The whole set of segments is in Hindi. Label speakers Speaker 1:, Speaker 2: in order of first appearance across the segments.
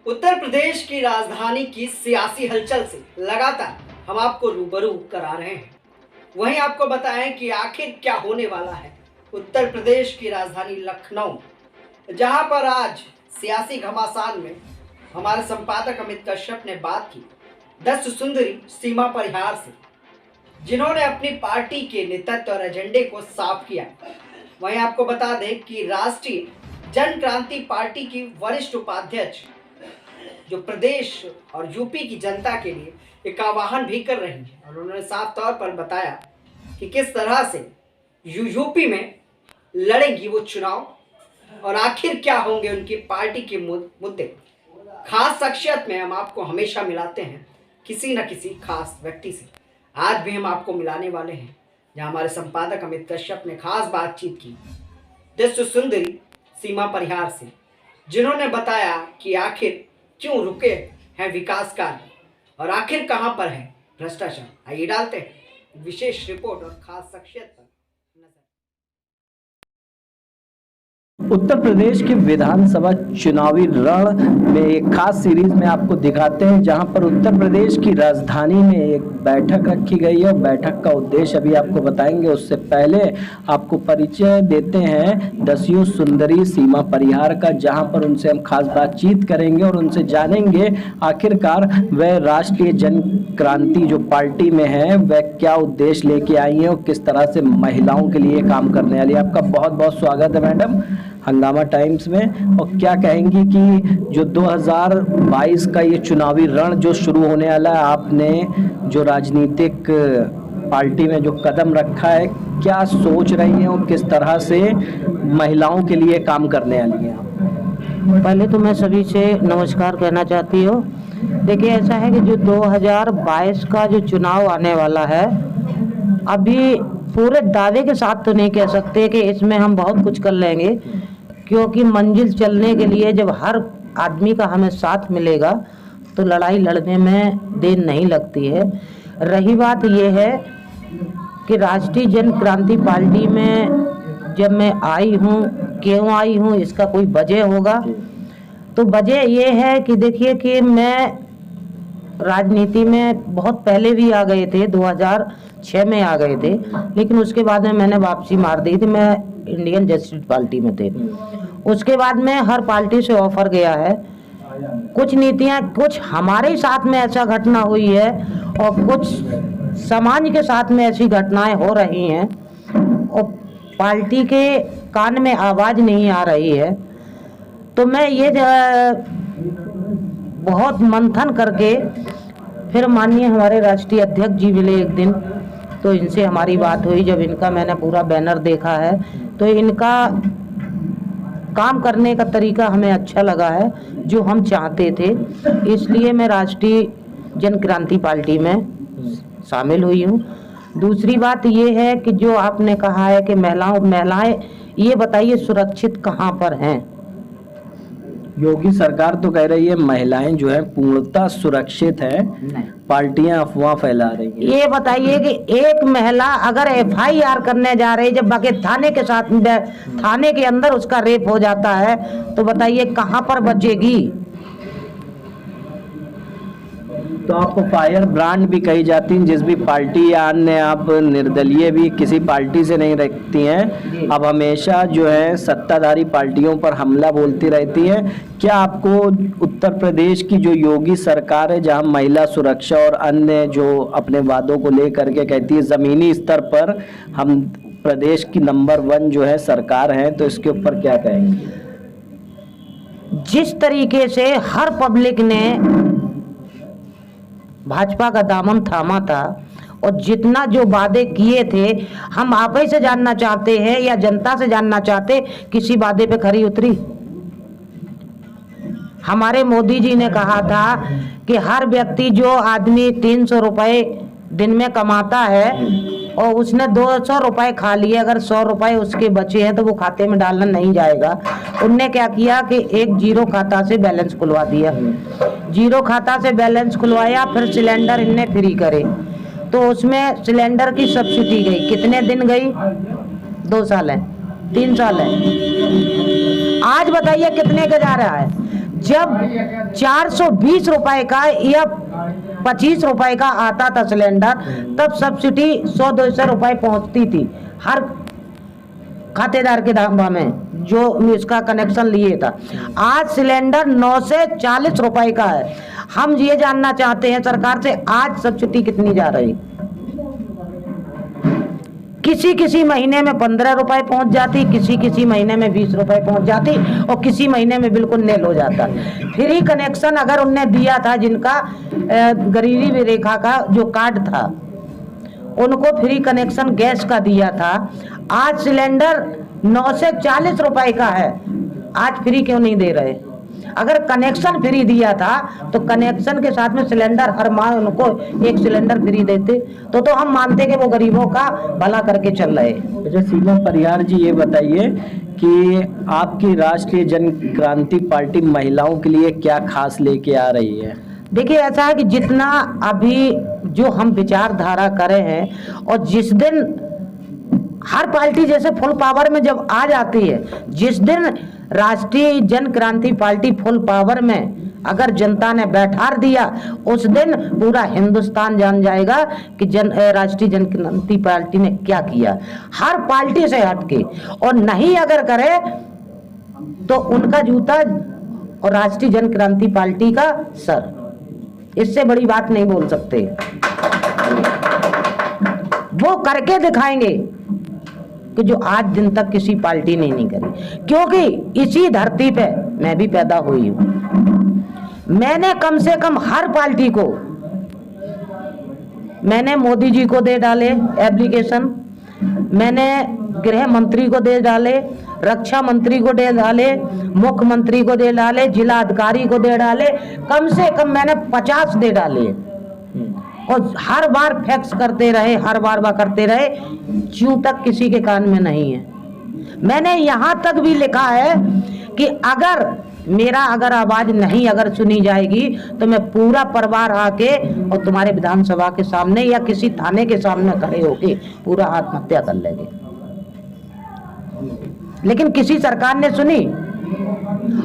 Speaker 1: उत्तर प्रदेश की राजधानी की सियासी हलचल से लगातार हम आपको रूबरू करा रहे हैं। वहीं आपको बताएं कि आखिर क्या होने वाला है उत्तर प्रदेश की राजधानी लखनऊ, जहां पर आज सियासी घमासान में हमारे संपादक अमित कश्यप ने बात की 10 सुंदरी सीमा परिहार से, जिन्होंने अपनी पार्टी के नेतृत्व और एजेंडे को साफ किया। वहीं आपको बता दें कि राष्ट्रीय जन क्रांति पार्टी की वरिष्ठ उपाध्यक्ष जो प्रदेश और यूपी की जनता के लिए एक आह्वान भी कर रही है, और उन्होंने साफ तौर पर बताया कि किस तरह से यूपी में लड़ेंगी वो चुनाव और आखिर क्या होंगे उनकी पार्टी के मुद्दे। खास शख्सियत में हम आपको हमेशा मिलाते हैं किसी न किसी खास व्यक्ति से। आज भी हम आपको मिलाने वाले हैं, जहां हमारे संपादक अमित कश्यप ने खास बातचीत की 10 सुंदरी सीमा परिहार से, जिन्होंने बताया कि आखिर क्यों रुके हैं विकास कार्य और आखिर कहां पर है भ्रष्टाचार। आइए डालते हैं विशेष रिपोर्ट और खास शख्सियत पर नजर।
Speaker 2: उत्तर प्रदेश के विधानसभा चुनावी रण में एक खास सीरीज में आपको दिखाते हैं, जहां पर उत्तर प्रदेश की राजधानी में एक बैठक रखी गई है। बैठक का उद्देश्य अभी आपको बताएंगे, उससे पहले आपको परिचय देते हैं 10 सुंदरी सीमा परिहार का, जहां पर उनसे हम खास बातचीत करेंगे और उनसे जानेंगे आखिरकार वह राष्ट्रीय जन क्रांति जो पार्टी में है वह क्या उद्देश्य लेके आई है और किस तरह से महिलाओं के लिए काम करने वाली। आपका बहुत बहुत स्वागत है मैडम हंगामा टाइम्स में। और क्या कहेंगी कि जो 2022 का ये चुनावी रण जो शुरू होने वाला है, आपने जो राजनीतिक पार्टी में जो कदम रखा है, क्या सोच रही हैं और किस तरह से महिलाओं के लिए काम करने वाली हैं?
Speaker 3: पहले तो मैं सभी से नमस्कार कहना चाहती हूँ। देखिए, ऐसा है कि जो 2022 का जो चुनाव आने वाला है, अभी पूरे दावे के साथ तो नहीं कह सकते कि इसमें हम बहुत कुछ कर लेंगे, क्योंकि मंजिल चलने के लिए जब हर आदमी का हमें साथ मिलेगा तो लड़ाई लड़ने में देर नहीं लगती है। रही बात यह है कि राष्ट्रीय जन क्रांति पार्टी में जब मैं आई हूँ, क्यों आई हूँ, इसका कोई वजह होगा। तो वजह ये है कि देखिए कि मैं राजनीति में बहुत पहले भी आ गए थे, 2006 में आ गए थे, लेकिन उसके बाद में मैंने वापसी मार दी थी। मैं इंडियन जस्टिस पार्टी में थे। उसके बाद में हर पार्टी से ऑफर गया है। कुछ नीतियां, कुछ हमारे साथ में ऐसा घटना हुई है और कुछ समाज के साथ में ऐसी घटनाएं हो रही हैं और पार्टी के कान में आवाज़ नहीं आ रही है। तो मैं ये बहुत मंथन करके फिर माननीय हमारे राष्ट्रीय अध्यक्ष जी मिले एक दिन, तो इनसे हमारी बात हुई। जब इनका मैंने पूरा बैनर देखा है तो इनका काम करने का तरीका हमें अच्छा लगा है, जो हम चाहते थे। इसलिए मैं राष्ट्रीय जन क्रांति पार्टी में शामिल हुई हूँ। दूसरी बात ये है कि जो आपने कहा है कि महिलाएं, ये बताइए सुरक्षित कहाँ पर हैं?
Speaker 2: योगी सरकार तो कह रही है महिलाएं जो है पूर्णतः सुरक्षित हैं, पार्टियां अफवाह फैला रही हैं।
Speaker 3: ये बताइए कि एक महिला अगर FIR करने जा रही है, जब बाकी थाने के अंदर उसका रेप हो जाता है, तो बताइए कहाँ पर बचेगी?
Speaker 2: तो आपको फायर ब्रांड भी कही जाती हैं, जिस भी पार्टी या अन्य आप निर्दलीय भी किसी पार्टी से नहीं रखती हैं, अब हमेशा जो है सत्ताधारी पार्टियों पर हमला बोलती रहती हैं। क्या आपको उत्तर प्रदेश की जो योगी सरकार है, जहां महिला सुरक्षा और अन्य जो अपने वादों को लेकर के कहती है जमीनी स्तर पर हम प्रदेश की नंबर 1 जो है सरकार है, तो इसके ऊपर क्या कहेंगे?
Speaker 3: जिस तरीके से हर पब्लिक ने भाजपा का दामन थामा था और जितना जो वादे किए थे, हम आप ही से जानना चाहते हैं या जनता से जानना चाहते, किसी वादे पे खरी उतरी? हमारे मोदी जी ने कहा था कि हर व्यक्ति, जो आदमी 300 रुपए दिन में कमाता है और उसने 200 रुपए खा लिए, अगर 100 रुपए उसके बचे हैं तो वो खाते में डालना नहीं जाएगा। उनने क्या किया कि एक जीरो खाता से बैलेंस खुलवा दिया। जीरो खाता से बैलेंस खुलवाया, फिर सिलेंडर इनने फ्री करे, तो उसमें सिलेंडर की सब्सिडी गई। कितने दिन गई? 2 साल है, 3 साल है। आज बताइए कितने का जा रहा है? जब 420 रुपए का या 25 रुपए का आता था सिलेंडर, तब सब्सिडी 100-200 रुपए पहुंचती थी हर खातेदार के दाम में जो इसका कनेक्शन लिए था। आज सिलेंडर 9 से 40 रुपए का है। हम ये जानना चाहते हैं सरकार से, आज सब्सिडी कितनी जा रही? किसी महीने में 15 रुपए पहुंच जाती, किसी महीने में 20 रुपए पहुंच जाती, और किसी महीने में बिल्कुल नील हो जाता। फ्री कनेक्शन अगर उनने दिया था, जिनका गरीबी रेखा का जो कार्ड था, उनको फ्री कनेक्शन गैस का दिया था। आज सिलेंडर 9 से 40 रुपए का है, आज फ्री क्यों नहीं दे रहे? अगर कनेक्शन फ्री दिया था तो कनेक्शन के साथ में सिलेंडर हर माह उनको एक सिलेंडर फ्री देते तो हम मानते कि वो गरीबों का भला करके चल रहे।
Speaker 2: अच्छा सीमा परिहार जी, ये बताइए कि आपकी राष्ट्रीय जन क्रांति पार्टी महिलाओं के लिए क्या खास लेके आ रही है?
Speaker 3: देखिए, ऐसा है कि जितना अभी जो हम विचारधारा करे हैं, और जिस दिन हर पार्टी जैसे फुल पावर में जब आ जाती है, जिस दिन राष्ट्रीय Jan Kranti party full power में अगर जनता ने बैठा दिया, उस दिन पूरा हिंदुस्तान जान जाएगा कि राष्ट्रीय जन क्रांति पार्टी ने क्या किया, हर पार्टी से हटके। और नहीं अगर करे तो उनका जूता और राष्ट्रीय जन क्रांति पार्टी का सर, इससे बड़ी बात नहीं बोल सकते। वो करके दिखाएंगे कि जो आज दिन तक किसी पार्टी ने नहीं करी, क्योंकि इसी धरती पे मैं भी पैदा हुई हूं। मैंने कम से कम हर पार्टी को, मैंने मोदी जी को दे डाले एप्लीकेशन, मैंने गृह मंत्री को दे डाले, रक्षा मंत्री को दे डाले, मुख्यमंत्री को दे डाले, जिला अधिकारी को दे डाले, कम से कम मैंने 50 दे डाले। और हर बार फैक्स करते रहे, हर बार करते रहे, ज्यों तक किसी के कान में नहीं है। मैंने यहाँ तक भी लिखा है कि अगर मेरा आवाज नहीं अगर सुनी जाएगी तो मैं पूरा परिवार आके और तुम्हारे विधानसभा के सामने या किसी थाने के सामने खड़े होके पूरा आत्महत्या कर लेंगे। लेकिन किसी सरकार ने सुनी?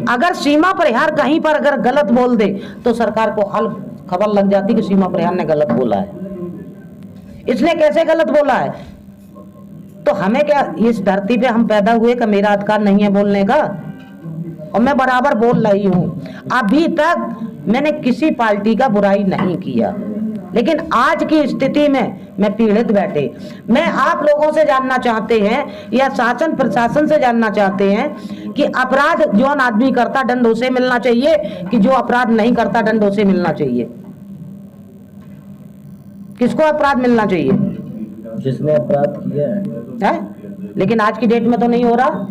Speaker 3: अगर सीमा परिहार कहीं पर अगर गलत बोल दे तो सरकार को हल खबर लग जाती कि सीमा परिहार ने गलत बोला है। इसने कैसे गलत बोला है? तो हमें क्या, इस धरती पे हम पैदा हुए का मेरा अधिकार नहीं है बोलने का? और मैं बराबर बोल रही हूं। अभी तक मैंने किसी पार्टी का बुराई नहीं किया, लेकिन आज की स्थिति में मैं पीड़ित बैठे। मैं आप लोगों से जानना चाहते हैं या शासन प्रशासन से जानना चाहते हैं कि अपराध जो आदमी करता दंड उसे मिलना चाहिए कि जो अपराध नहीं करता दंड उसे मिलना चाहिए? किसको अपराध मिलना चाहिए?
Speaker 2: जिसने अपराध किया है।
Speaker 3: लेकिन आज की डेट में तो नहीं हो रहा।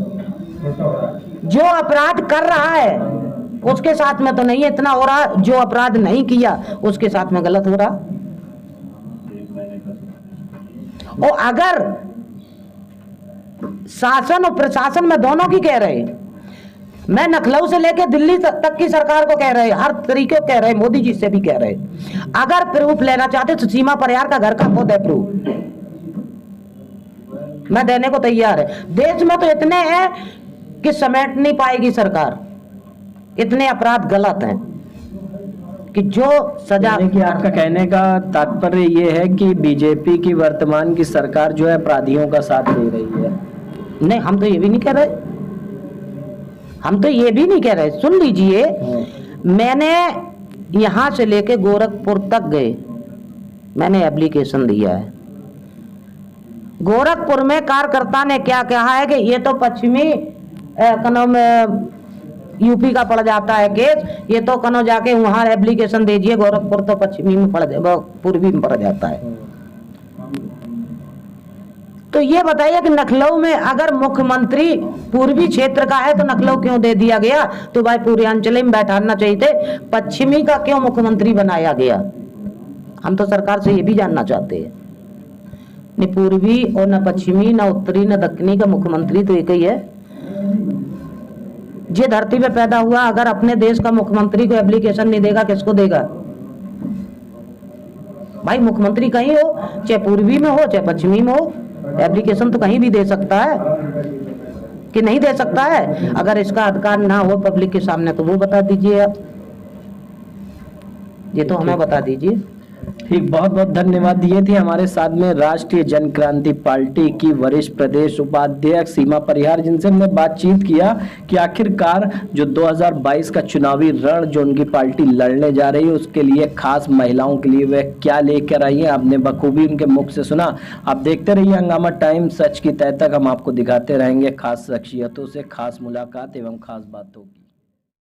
Speaker 3: जो अपराध कर रहा है उसके साथ में तो नहीं इतना हो रहा, जो अपराध नहीं किया उसके साथ में गलत हो रहा। और अगर शासन और प्रशासन में दोनों की कह रहे, मैं लखनऊ से लेकर दिल्ली तक की सरकार को कह रहे, हर तरीके को कह रहे, मोदी जी से भी कह रहे, अगर प्रूफ लेना चाहते तो सीमा परिहार का घर का खुद है प्रूफ, मैं देने को तैयार है। देश में तो इतने हैं कि समेट नहीं पाएगी सरकार, इतने अपराध गलत हैं कि जो सजा
Speaker 2: कि आपका कहने का तात्पर्य ये है कि बीजेपी की वर्तमान की सरकार जो है अपराधियों का साथ दे रही है।
Speaker 3: नहीं, हम तो ये भी नहीं कह रहे, हम तो ये भी नहीं कह रहे। सुन लीजिए, मैंने यहां से लेके गोरखपुर तक गए, मैंने एप्लीकेशन दिया है। गोरखपुर में कार्यकर्ता ने क्या कहा है कि ये तो पश्चिमी कनो में यूपी का पड़ जाता है केस, ये तो कनो जाके वहां एप्लीकेशन दीजिए, गोरखपुर तो पश्चिमी में पड़ जाता, पूर्वी में पड़ जाता है। तो ये बताइए कि लखनऊ में अगर मुख्यमंत्री पूर्वी क्षेत्र का है तो लखनऊ क्यों दे दिया गया? तो भाई पूर्वांचल में बैठाना चाहिए थे, पश्चिमी का क्यों मुख्यमंत्री बनाया गया? हम तो सरकार से ये भी जानना चाहते हैं। न पूर्वी और न पश्चिमी, न उत्तरी न दक्षिणी का मुख्यमंत्री तो एक ही है। जे धरती पे पैदा हुआ अगर अपने देश का मुख्यमंत्री को एप्लीकेशन नहीं देगा, किसको देगा? भाई मुख्यमंत्री कहीं हो, चाहे पूर्वी में हो चाहे पश्चिमी में हो, एप्लीकेशन तो कहीं भी दे सकता है। कि नहीं दे सकता है? अगर इसका अधिकार ना हो पब्लिक के सामने तो वो बता दीजिए आप, ये तो हमें बता दीजिए।
Speaker 2: ठीक, बहुत बहुत धन्यवाद। ये थी हमारे साथ में राष्ट्रीय जन क्रांति पार्टी की वरिष्ठ प्रदेश उपाध्यक्ष सीमा परिहार, जिनसे हमने बातचीत किया कि आखिरकार जो 2022 का चुनावी रण जो उनकी पार्टी लड़ने जा रही है उसके लिए खास महिलाओं के लिए वह क्या लेकर आई है, आपने बखूबी उनके मुख से सुना। आप देखते रहिए हंगामा टाइम, सच की तह तक हम आपको दिखाते रहेंगे खास शख्सियतों से खास मुलाकात एवं खास बातों की।